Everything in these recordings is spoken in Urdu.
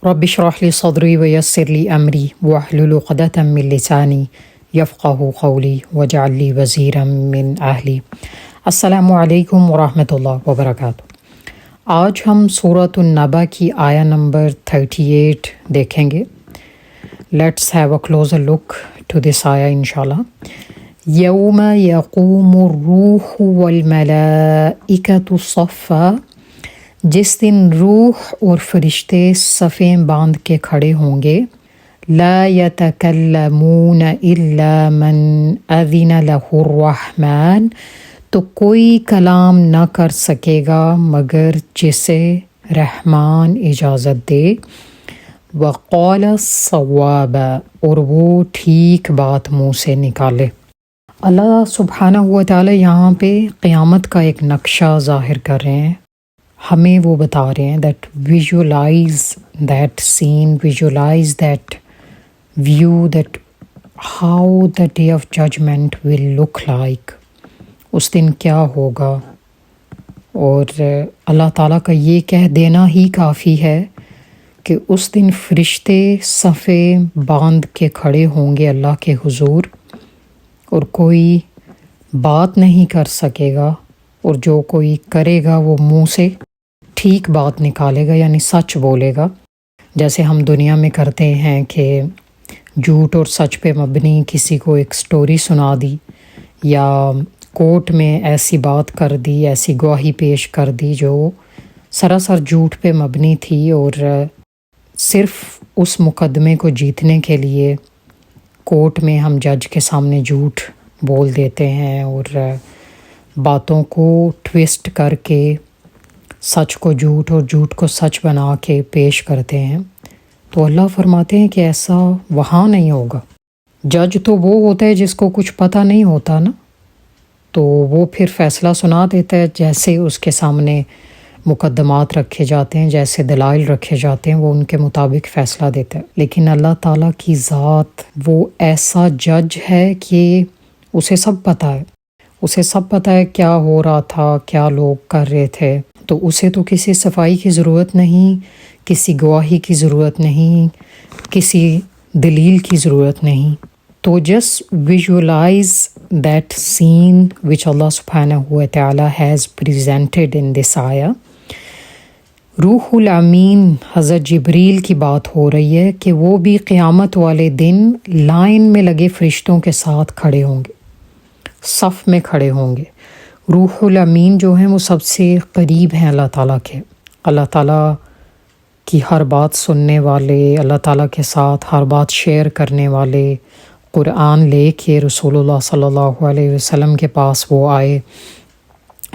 رب اشرح لي صدري ويسر لي أمري واحلل عقدة من لساني يفقهوا قولي واجعل لي وزيرا من أهلي۔ السلام علیکم ورحمۃ اللہ وبرکاتہ۔ آج ہم سورۃ النبأ کی آیا نمبر 38 دیکھیں گے۔ Let's have a closer look to this آیا انشاءاللہ۔ یوم یقوم الروح والملائکۃ صفا، جس دن روح اور فرشتے صفیں باندھ کے کھڑے ہوں گے۔ لا یتکلمون الا من اذن لہ الرحمن، تو کوئی کلام نہ کر سکے گا مگر جسے رحمان اجازت دے۔ وقال صوابا، اور وہ ٹھیک بات منہ سے نکالے۔ اللہ سبحانہ و تعالی یہاں پہ قیامت کا ایک نقشہ ظاہر کر رہے ہیں، ہمیں وہ بتا رہے ہیں that visualize that scene, visualize that view, that how the day of judgement will look like, اس دن کیا ہوگا۔ اور اللہ تعالیٰ کا یہ کہہ دینا ہی کافی ہے کہ اس دن فرشتے صفیں باندھ کے کھڑے ہوں گے اللہ کے حضور، اور کوئی بات نہیں کر سکے گا، اور جو کوئی کرے گا وہ منہ سے ٹھیک بات نکالے گا، یعنی سچ بولے گا۔ جیسے ہم دنیا میں کرتے ہیں کہ جھوٹ اور سچ پہ مبنی کسی کو ایک سٹوری سنا دی، یا کورٹ میں ایسی بات کر دی، ایسی گواہی پیش کر دی جو سراسر جھوٹ پہ مبنی تھی، اور صرف اس مقدمے کو جیتنے کے لیے کورٹ میں ہم جج کے سامنے جھوٹ بول دیتے ہیں، اور باتوں کو ٹویسٹ کر کے سچ کو جھوٹ اور جھوٹ کو سچ بنا کے پیش کرتے ہیں۔ تو اللہ فرماتے ہیں کہ ایسا وہاں نہیں ہوگا۔ جج تو وہ ہوتا ہے جس کو کچھ پتہ نہیں ہوتا نا، تو وہ پھر فیصلہ سنا دیتا ہے، جیسے اس کے سامنے مقدمات رکھے جاتے ہیں، جیسے دلائل رکھے جاتے ہیں، وہ ان کے مطابق فیصلہ دیتا ہے۔ لیکن اللہ تعالیٰ کی ذات وہ ایسا جج ہے کہ اسے سب پتہ ہے، اسے سب پتہ ہے کیا ہو رہا تھا، کیا لوگ کر رہے تھے۔ تو اسے تو کسی صفائی کی ضرورت نہیں، کسی گواہی کی ضرورت نہیں، کسی دلیل کی ضرورت نہیں۔ تو جسٹ ویژولائز دیٹ سین وچ اللہ سبحانہ و تعالی ہیز پریزنٹڈ ان دس آیا۔ روح الامین حضرت جبریل کی بات ہو رہی ہے کہ وہ بھی قیامت والے دن لائن میں لگے فرشتوں کے ساتھ کھڑے ہوں گے، صف میں کھڑے ہوں گے۔ روح الامین جو ہیں وہ سب سے قریب ہیں اللہ تعالیٰ کے، اللہ تعالیٰ کی ہر بات سننے والے، اللہ تعالیٰ کے ساتھ ہر بات شیئر کرنے والے۔ قرآن لے کے رسول اللہ صلی اللہ علیہ وسلم کے پاس وہ آئے۔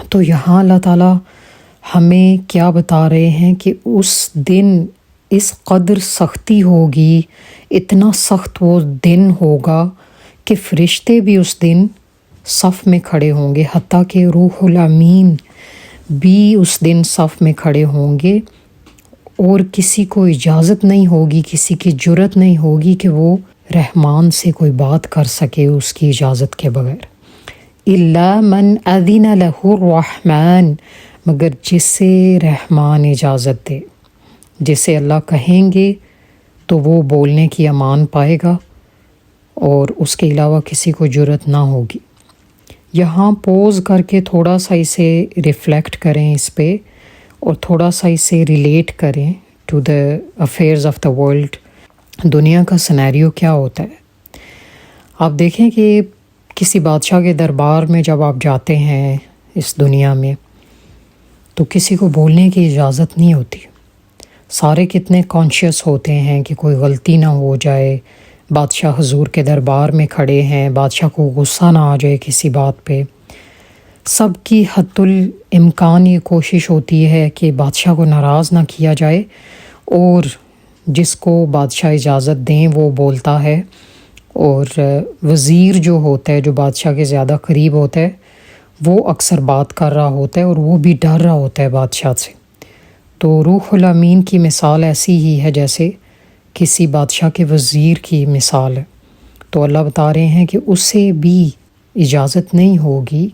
تو یہاں اللہ تعالیٰ ہمیں کیا بتا رہے ہیں کہ اس دن اس قدر سختی ہوگی، اتنا سخت وہ دن ہوگا کہ فرشتے بھی اس دن صف میں کھڑے ہوں گے، حتیٰ کہ روح الامین بھی اس دن صف میں کھڑے ہوں گے، اور کسی کو اجازت نہیں ہوگی، کسی کی جرت نہیں ہوگی کہ وہ رحمان سے کوئی بات کر سکے اس کی اجازت کے بغیر۔ الا من اذن لہ الرحمن، مگر جسے رحمان اجازت دے، جسے اللہ کہیں گے تو وہ بولنے کی امان پائے گا، اور اس کے علاوہ کسی کو جرت نہ ہوگی۔ یہاں پوز کر کے تھوڑا سا اسے ریفلیکٹ کریں اس پہ، اور تھوڑا سا اسے ریلیٹ کریں to the affairs of the world. دنیا کا سینیریو کیا ہوتا ہے؟ آپ دیکھیں کہ کسی بادشاہ کے دربار میں جب آپ جاتے ہیں اس دنیا میں، تو کسی کو بولنے کی اجازت نہیں ہوتی۔ سارے کتنے کانشیس ہوتے ہیں کہ کوئی غلطی نہ ہو جائے، بادشاہ حضور کے دربار میں کھڑے ہیں، بادشاہ کو غصہ نہ آ جائے کسی بات پہ۔ سب کی حتی الامکان یہ کوشش ہوتی ہے کہ بادشاہ کو ناراض نہ کیا جائے، اور جس کو بادشاہ اجازت دیں وہ بولتا ہے، اور وزیر جو ہوتا ہے، جو بادشاہ کے زیادہ قریب ہوتا ہے، وہ اکثر بات کر رہا ہوتا ہے، اور وہ بھی ڈر رہا ہوتا ہے بادشاہ سے۔ تو روح الامین کی مثال ایسی ہی ہے جیسے کسی بادشاہ کے وزیر کی مثال ہے۔ تو اللہ بتا رہے ہیں کہ اسے بھی اجازت نہیں ہوگی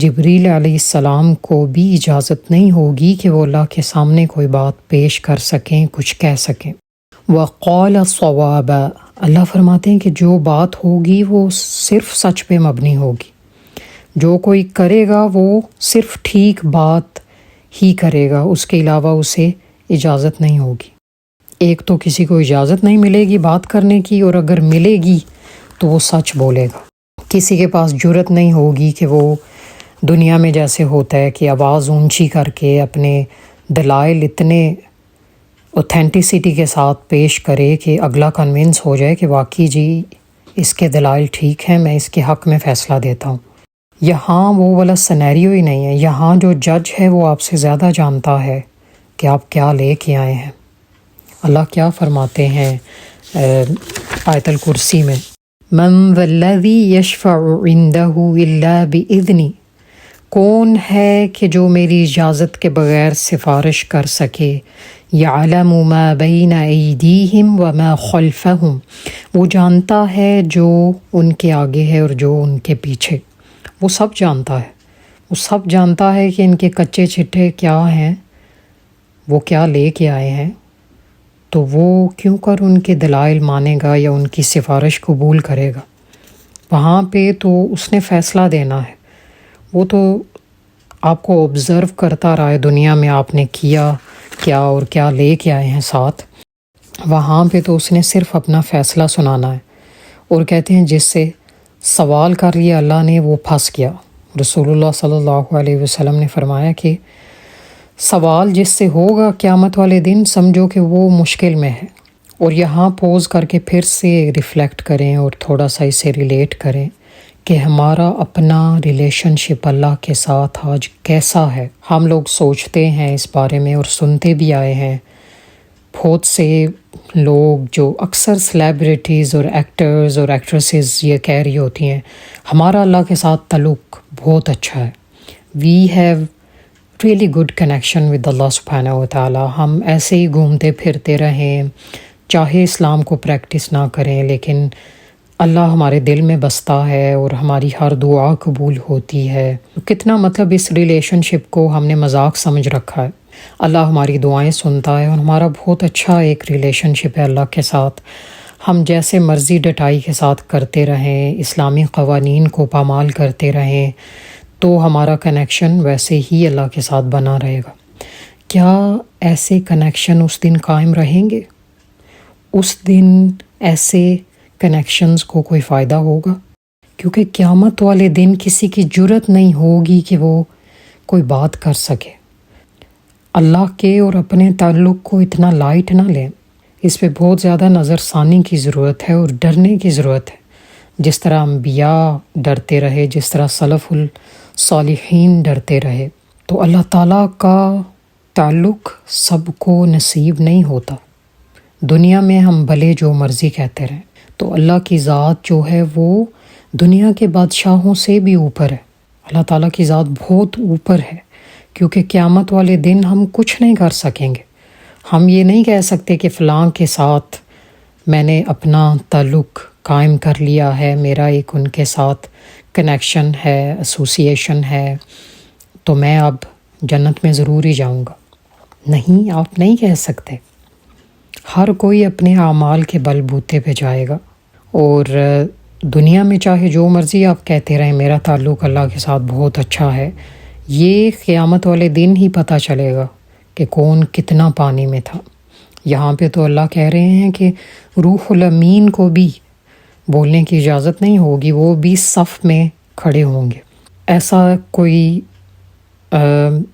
جبریل علیہ السلام کو بھی اجازت نہیں ہوگی کہ وہ اللہ کے سامنے کوئی بات پیش کر سکیں، کچھ کہہ سکیں۔ وَقَالَ صَوَابًا، اللہ فرماتے ہیں کہ جو بات ہوگی وہ صرف سچ پہ مبنی ہوگی، جو کوئی کرے گا وہ صرف ٹھیک بات ہی کرے گا، اس کے علاوہ اسے اجازت نہیں ہوگی۔ ایک تو کسی کو اجازت نہیں ملے گی بات کرنے کی، اور اگر ملے گی تو وہ سچ بولے گا۔ کسی کے پاس جرت نہیں ہوگی کہ وہ دنیا میں جیسے ہوتا ہے کہ آواز اونچی کر کے اپنے دلائل اتنے اوتھینٹسٹی کے ساتھ پیش کرے کہ اگلا کنونس ہو جائے کہ واقعی جی اس کے دلائل ٹھیک ہیں، میں اس کے حق میں فیصلہ دیتا ہوں۔ یہاں وہ والا سینیریو ہی نہیں ہے۔ یہاں جو جج ہے وہ آپ سے زیادہ جانتا ہے کہ آپ کیا لے کے آئے ہیں۔ اللہ کیا فرماتے ہیں آیت الکرسی میں، من ذا الذی یشفع عندہ الا بإذنہ، کون ہے کہ جو میری اجازت کے بغیر سفارش کر سکے، یعلم ما بین ایدیہم وما خلفہم، وہ جانتا ہے جو ان کے آگے ہے اور جو ان کے پیچھے، وہ سب جانتا ہے۔ وہ سب جانتا ہے کہ ان کے کچے چھٹے کیا ہیں، وہ کیا لے کے آئے ہیں، تو وہ کیوں کر ان کے دلائل مانے گا یا ان کی سفارش قبول کرے گا؟ وہاں پہ تو اس نے فیصلہ دینا ہے، وہ تو آپ کو آبزرو کرتا رہا ہے دنیا میں آپ نے کیا کیا اور کیا لے کے آئے ہیں ساتھ۔ وہاں پہ تو اس نے صرف اپنا فیصلہ سنانا ہے۔ اور کہتے ہیں جس سے سوال کر لیا اللہ نے وہ پھنس گیا۔ رسول اللہ صلی اللہ علیہ وسلم نے فرمایا کہ سوال جس سے ہوگا قیامت والے دن سمجھو کہ وہ مشکل میں ہے۔ اور یہاں پوز کر کے پھر سے ریفلیکٹ کریں اور تھوڑا سا اسے ریلیٹ کریں کہ ہمارا اپنا ریلیشن شپ اللہ کے ساتھ آج کیسا ہے۔ ہم لوگ سوچتے ہیں اس بارے میں اور سنتے بھی آئے ہیں، بہت سے لوگ جو اکثر سلیبریٹیز اور ایکٹرز اور ایکٹریسز یہ کہہ رہی ہوتی ہیں ہمارا اللہ کے ساتھ تعلق بہت اچھا ہے، we have really good connection with اللہ سبحانہ و تعالیٰ۔ ہم ایسے ہی گھومتے پھرتے رہیں، چاہے اسلام کو پریکٹس نہ کریں، لیکن اللہ ہمارے دل میں بستا ہے اور ہماری ہر دعا قبول ہوتی ہے۔ کتنا مطلب اس ریلیشن شپ کو ہم نے مذاق سمجھ رکھا ہے۔ اللہ ہماری دعائیں سنتا ہے اور ہمارا بہت اچھا ایک ریلیشن شپ ہے اللہ کے ساتھ۔ ہم جیسے مرضی ڈٹائی کے ساتھ کرتے رہیں، اسلامی قوانین کو پامال کرتے رہیں، تو ہمارا کنیکشن ویسے ہی اللہ کے ساتھ بنا رہے گا۔ کیا ایسے کنیکشن اس دن قائم رہیں گے؟ اس دن ایسے کنیکشنز کو کوئی فائدہ ہوگا؟ کیونکہ قیامت والے دن کسی کی جرت نہیں ہوگی کہ وہ کوئی بات کر سکے۔ اللہ کے اور اپنے تعلق کو اتنا لائٹ نہ لیں، اس پہ بہت زیادہ نظر ثانی کی ضرورت ہے اور ڈرنے کی ضرورت ہے۔ جس طرح انبیاء ڈرتے رہے، جس طرح سلف الصالحین ڈرتے رہے، تو اللہ تعالیٰ کا تعلق سب کو نصیب نہیں ہوتا۔ دنیا میں ہم بھلے جو مرضی کہتے رہیں، تو اللہ کی ذات جو ہے وہ دنیا کے بادشاہوں سے بھی اوپر ہے۔ اللہ تعالیٰ کی ذات بہت اوپر ہے، کیونکہ قیامت والے دن ہم کچھ نہیں کر سکیں گے۔ ہم یہ نہیں کہہ سکتے کہ فلاں کے ساتھ میں نے اپنا تعلق قائم کر لیا ہے، میرا ایک ان کے ساتھ کنیکشن ہے، ایسوسیشن ہے، تو میں اب جنت میں ضرور ہی جاؤں گا۔ نہیں، آپ نہیں کہہ سکتے۔ ہر کوئی اپنے اعمال کے بل بوتے پہ جائے گا، اور دنیا میں چاہے جو مرضی آپ کہتے رہیں میرا تعلق اللہ کے ساتھ بہت اچھا ہے، یہ قیامت والے دن ہی پتہ چلے گا کہ کون کتنا پانی میں تھا۔ یہاں پہ تو اللہ کہہ رہے ہیں کہ روح الامین کو بھی بولنے کی اجازت نہیں ہوگی، وہ بھی صف میں کھڑے ہوں گے۔ ایسا کوئی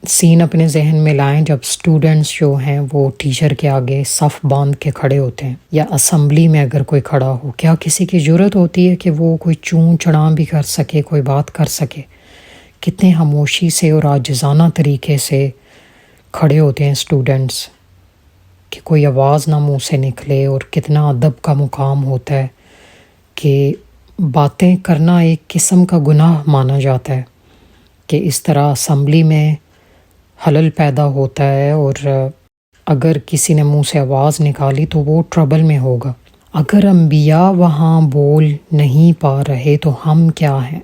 سین اپنے ذہن میں لائیں جب اسٹوڈنٹس جو ہیں وہ ٹیچر کے آگے صف باندھ کے کھڑے ہوتے ہیں، یا اسمبلی میں اگر کوئی کھڑا ہو، کیا کسی کی جرت ہوتی ہے کہ وہ کوئی چون چڑھاں بھی کر سکے، کوئی بات کر سکے؟ کتنے خاموشی سے اور عاجزانہ طریقے سے کھڑے ہوتے ہیں اسٹوڈنٹس کہ کوئی آواز نہ منہ سے نکلے، اور کتنا ادب کا مقام ہوتا ہے کہ باتیں کرنا ایک قسم کا گناہ مانا جاتا ہے، کہ اس طرح اسمبلی میں خلل پیدا ہوتا ہے، اور اگر کسی نے منہ سے آواز نکالی تو وہ ٹربل میں ہوگا۔ اگر انبیاء وہاں بول نہیں پا رہے تو ہم کیا ہیں؟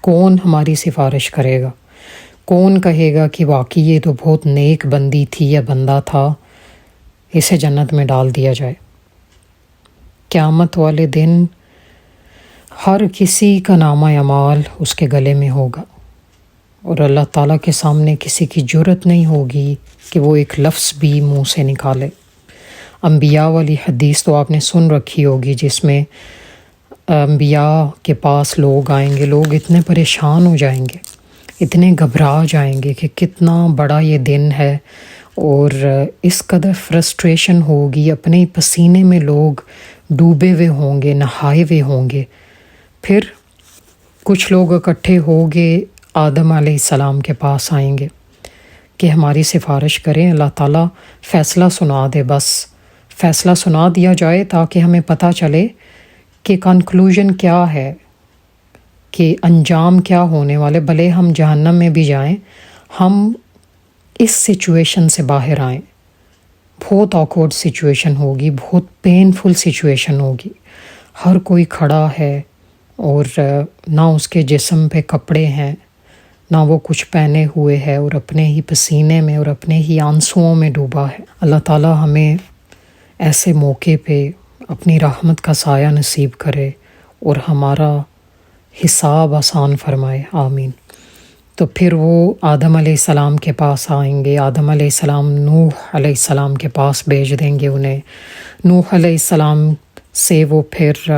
کون ہماری سفارش کرے گا؟ کون کہے گا کہ واقعی یہ تو بہت نیک بندی تھی یا بندہ تھا، اسے جنت میں ڈال دیا جائے؟ قیامت والے دن ہر کسی کا نامہ اعمال اس کے گلے میں ہوگا، اور اللہ تعالیٰ کے سامنے کسی کی جرت نہیں ہوگی کہ وہ ایک لفظ بھی منہ سے نکالے۔ انبیاء والی حدیث تو آپ نے سن رکھی ہوگی، جس میں انبیاء کے پاس لوگ آئیں گے، لوگ اتنے پریشان ہو جائیں گے، اتنے گھبرا جائیں گے کہ کتنا بڑا یہ دن ہے، اور اس قدر فرسٹریشن ہوگی، اپنے ہی پسینے میں لوگ ڈوبے ہوئے ہوں گے، نہائے ہوئے ہوں گے۔ پھر کچھ لوگ اکٹھے ہو گے آدم علیہ السلام کے پاس آئیں گے کہ ہماری سفارش کریں، اللہ تعالیٰ فیصلہ سنا دے، بس فیصلہ سنا دیا جائے تاکہ ہمیں پتہ چلے کہ کنکلوژن کیا ہے، کہ انجام کیا ہونے والے، بھلے ہم جہنم میں بھی جائیں، ہم اس سچویشن سے باہر آئیں۔ بہت آکورڈ سچویشن ہوگی، بہت پینفل سچویشن ہوگی، ہر کوئی کھڑا ہے اور نہ اس کے جسم پہ کپڑے ہیں، نہ وہ کچھ پہنے ہوئے ہے، اور اپنے ہی پسینے میں اور اپنے ہی آنسوؤں میں ڈوبا ہے۔ اللہ تعالیٰ ہمیں ایسے موقع پہ اپنی رحمت کا سایہ نصیب کرے اور ہمارا حساب آسان فرمائے، آمین۔ تو پھر وہ آدم علیہ السلام کے پاس آئیں گے، آدم علیہ السلام نوح علیہ السلام کے پاس بھیج دیں گے انہیں، نوح علیہ السلام سے وہ پھر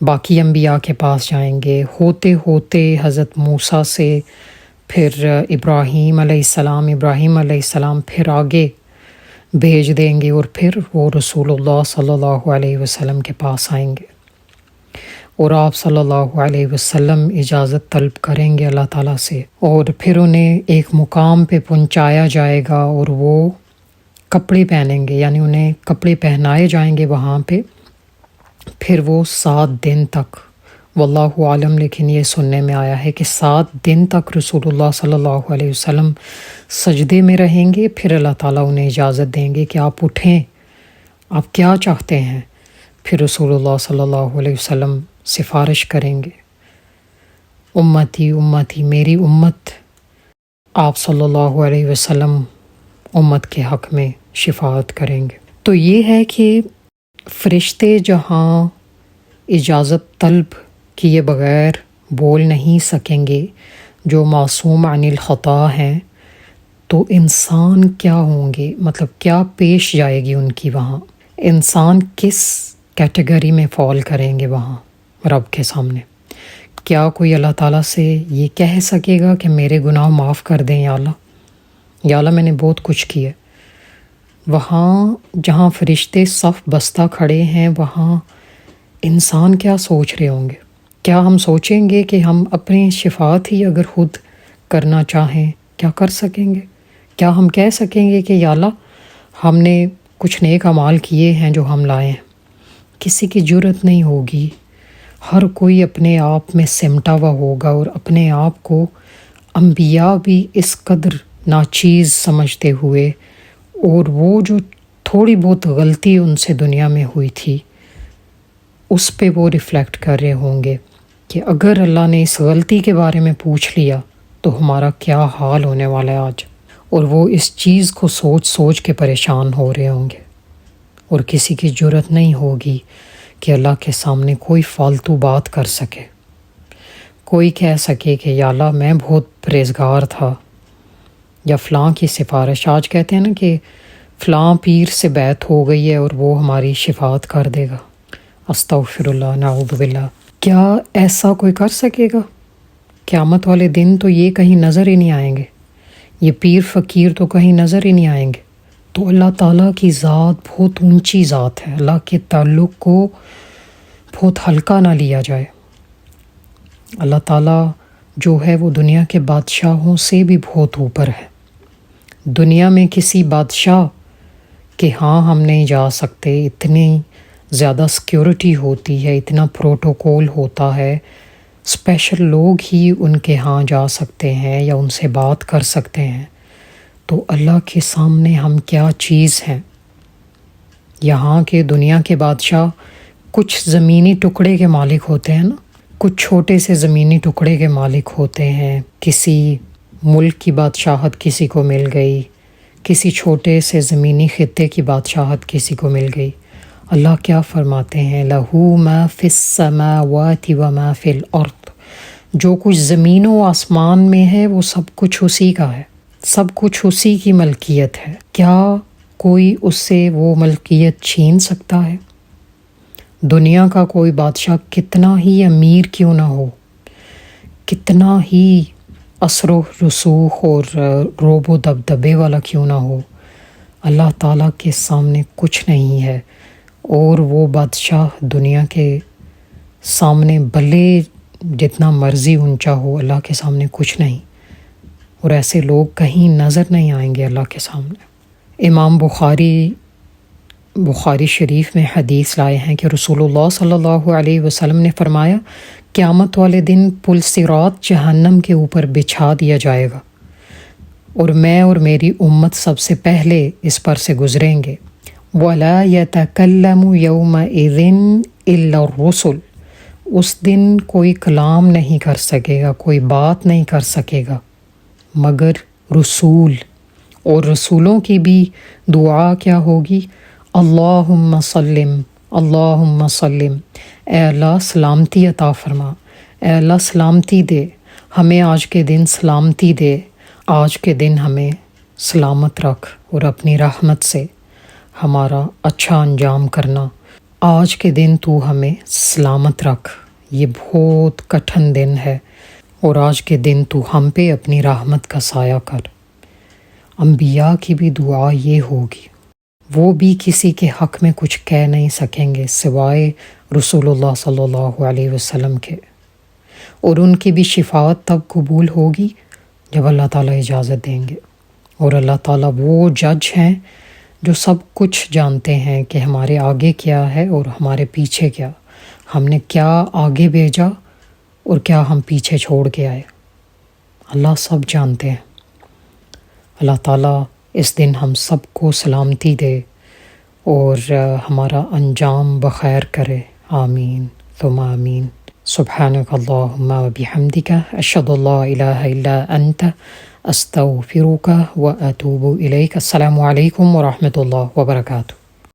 باقی انبیاء کے پاس جائیں گے، ہوتے ہوتے حضرت موسیٰ سے پھر ابراہیم علیہ السلام پھر آگے بھیج دیں گے، اور پھر وہ رسول اللہ صلی اللہ علیہ وسلم کے پاس آئیں گے، اور آپ صلی اللہ علیہ وسلم اجازت طلب کریں گے اللہ تعالیٰ سے، اور پھر انہیں ایک مقام پہ پہنچایا جائے گا، اور وہ کپڑے پہنیں گے، یعنی انہیں کپڑے پہنائے جائیں گے وہاں پہ۔ پھر وہ 7 دن تک، واللہ عالم، لیکن یہ سننے میں آیا ہے کہ 7 دن تک رسول اللہ صلی اللہ علیہ وسلم سجدے میں رہیں گے، پھر اللہ تعالیٰ انہیں اجازت دیں گے کہ آپ اٹھیں، آپ کیا چاہتے ہیں؟ پھر رسول اللہ صلی اللہ علیہ وسلم سفارش کریں گے، امتی امتی، میری امت۔ آپ صلی اللہ علیہ وسلم امت کے حق میں شفاعت کریں گے۔ تو یہ ہے کہ فرشتے جہاں اجازت طلب کیے بغیر بول نہیں سکیں گے، جو معصوم عن الخطا ہیں، تو انسان کیا ہوں گے، مطلب کیا پیش جائے گی ان کی وہاں، انسان کس کیٹیگری میں فال کریں گے وہاں رب کے سامنے؟ کیا کوئی اللہ تعالیٰ سے یہ کہہ سکے گا کہ میرے گناہ معاف کر دیں یا اللہ میں نے بہت کچھ کیا؟ وہاں جہاں فرشتے صف بستہ کھڑے ہیں، وہاں انسان کیا سوچ رہے ہوں گے؟ کیا ہم سوچیں گے کہ ہم اپنی شفاعت ہی اگر خود کرنا چاہیں کیا کر سکیں گے؟ کیا ہم کہہ سکیں گے کہ یا اللہ ہم نے کچھ نیک اعمال کیے ہیں جو ہم لائے ہیں؟ کسی کی جرت نہیں ہوگی، ہر کوئی اپنے آپ میں سمٹا ہوا ہوگا، اور اپنے آپ کو انبیاء بھی اس قدر ناچیز سمجھتے ہوئے، اور وہ جو تھوڑی بہت غلطی ان سے دنیا میں ہوئی تھی اس پہ وہ ریفلیکٹ کر رہے ہوں گے کہ اگر اللہ نے اس غلطی کے بارے میں پوچھ لیا تو ہمارا کیا حال ہونے والا ہے آج، اور وہ اس چیز کو سوچ سوچ کے پریشان ہو رہے ہوں گے، اور کسی کی جرت نہیں ہوگی کہ اللہ کے سامنے کوئی فالتو بات کر سکے، کوئی کہہ سکے کہ یا اللہ میں بہت پرہیزگار تھا، یا فلاں کی سفارش، آج کہتے ہیں نا کہ فلاں پیر سے بیعت ہو گئی ہے اور وہ ہماری شفاعت کر دے گا، استغفر اللہ، نعوذ باللہ۔ کیا ایسا کوئی کر سکے گا؟ قیامت والے دن تو یہ کہیں نظر ہی نہیں آئیں گے، یہ پیر فقیر تو کہیں نظر ہی نہیں آئیں گے۔ تو اللہ تعالیٰ کی ذات بہت اونچی ذات ہے، اللہ کے تعلق کو بہت ہلکا نہ لیا جائے۔ اللہ تعالیٰ جو ہے وہ دنیا کے بادشاہوں سے بھی بہت اوپر ہے۔ دنیا میں کسی بادشاہ کہ ہاں ہم نہیں جا سکتے، اتنی زیادہ سیکیورٹی ہوتی ہے، اتنا پروٹوکول ہوتا ہے، اسپیشل لوگ ہی ان کے ہاں جا سکتے ہیں یا ان سے بات کر سکتے ہیں، تو اللہ کے سامنے ہم کیا چیز ہیں؟ یہاں کے دنیا کے بادشاہ کچھ زمینی ٹکڑے کے مالک ہوتے ہیں نا، کچھ چھوٹے سے زمینی ٹکڑے کے مالک ہوتے ہیں، کسی ملک کی بادشاہت کسی کو مل گئی، کسی چھوٹے سے زمینی خطے کی بادشاہت کسی کو مل گئی۔ اللہ کیا فرماتے ہیں، لَہُ مَا فِي السَّمَاوَاتِ وَمَا فِي الْأَرْضِ، جو کچھ زمین و آسمان میں ہے وہ سب کچھ اسی کا ہے، سب کچھ اسی کی ملکیت ہے۔ کیا کوئی اس سے وہ ملکیت چھین سکتا ہے؟ دنیا کا کوئی بادشاہ کتنا ہی امیر کیوں نہ ہو، کتنا ہی اثر و رسوخ اور رعب و دبدبے والا کیوں نہ ہو، اللہ تعالیٰ کے سامنے کچھ نہیں ہے۔ اور وہ بادشاہ دنیا کے سامنے بھلے جتنا مرضی اونچا ہو، اللہ کے سامنے کچھ نہیں، اور ایسے لوگ کہیں نظر نہیں آئیں گے اللہ کے سامنے۔ امام بخاری شریف میں حدیث لائے ہیں کہ رسول اللہ صلی اللہ علیہ وسلم نے فرمایا، قیامت والے دن پل صراط جہنم کے اوپر بچھا دیا جائے گا، اور میں اور میری امت سب سے پہلے اس پر سے گزریں گے۔ وَلَا يَتَكَلَّمُ يَوْمَئِذٍ إِلَّا الرُّسُلُ، اس دن کوئی کلام نہیں کر سکے گا، کوئی بات نہیں کر سکے گا مگر رسول، اور رسولوں کی بھی دعا کیا ہوگی، اللہم سلم، اللہم سلم، اے اللہ سلامتی عطا فرما، اے اللہ سلامتی دے ہمیں، آج کے دن سلامتی دے، آج کے دن ہمیں سلامت رکھ، اور اپنی رحمت سے ہمارا اچھا انجام کرنا، آج کے دن تو ہمیں سلامت رکھ۔ یہ بہت کٹھن دن ہے، اور آج کے دن تو ہم پہ اپنی رحمت کا سایہ کر۔ انبیاء کی بھی دعا یہ ہوگی، وہ بھی کسی کے حق میں کچھ کہہ نہیں سکیں گے سوائے رسول اللہ صلی اللہ علیہ وسلم کے، اور ان کی بھی شفاعت تب قبول ہوگی جب اللہ تعالیٰ اجازت دیں گے۔ اور اللہ تعالیٰ وہ جج ہیں جو سب کچھ جانتے ہیں کہ ہمارے آگے کیا ہے اور ہمارے پیچھے کیا، ہم نے کیا آگے بھیجا اور کیا ہم پیچھے چھوڑ کے آئے، اللہ سب جانتے ہیں۔ اللہ تعالیٰ اس دن ہم سب کو سلامتی دے اور ہمارا انجام بخیر کرے، آمین ثم آمین۔ سبحانک اللہم و بحمدک، اشہد ان لا الہ الا انت، استغفرک و اتوب الیک۔ السلام علیکم ورحمۃ اللہ وبرکاتہ۔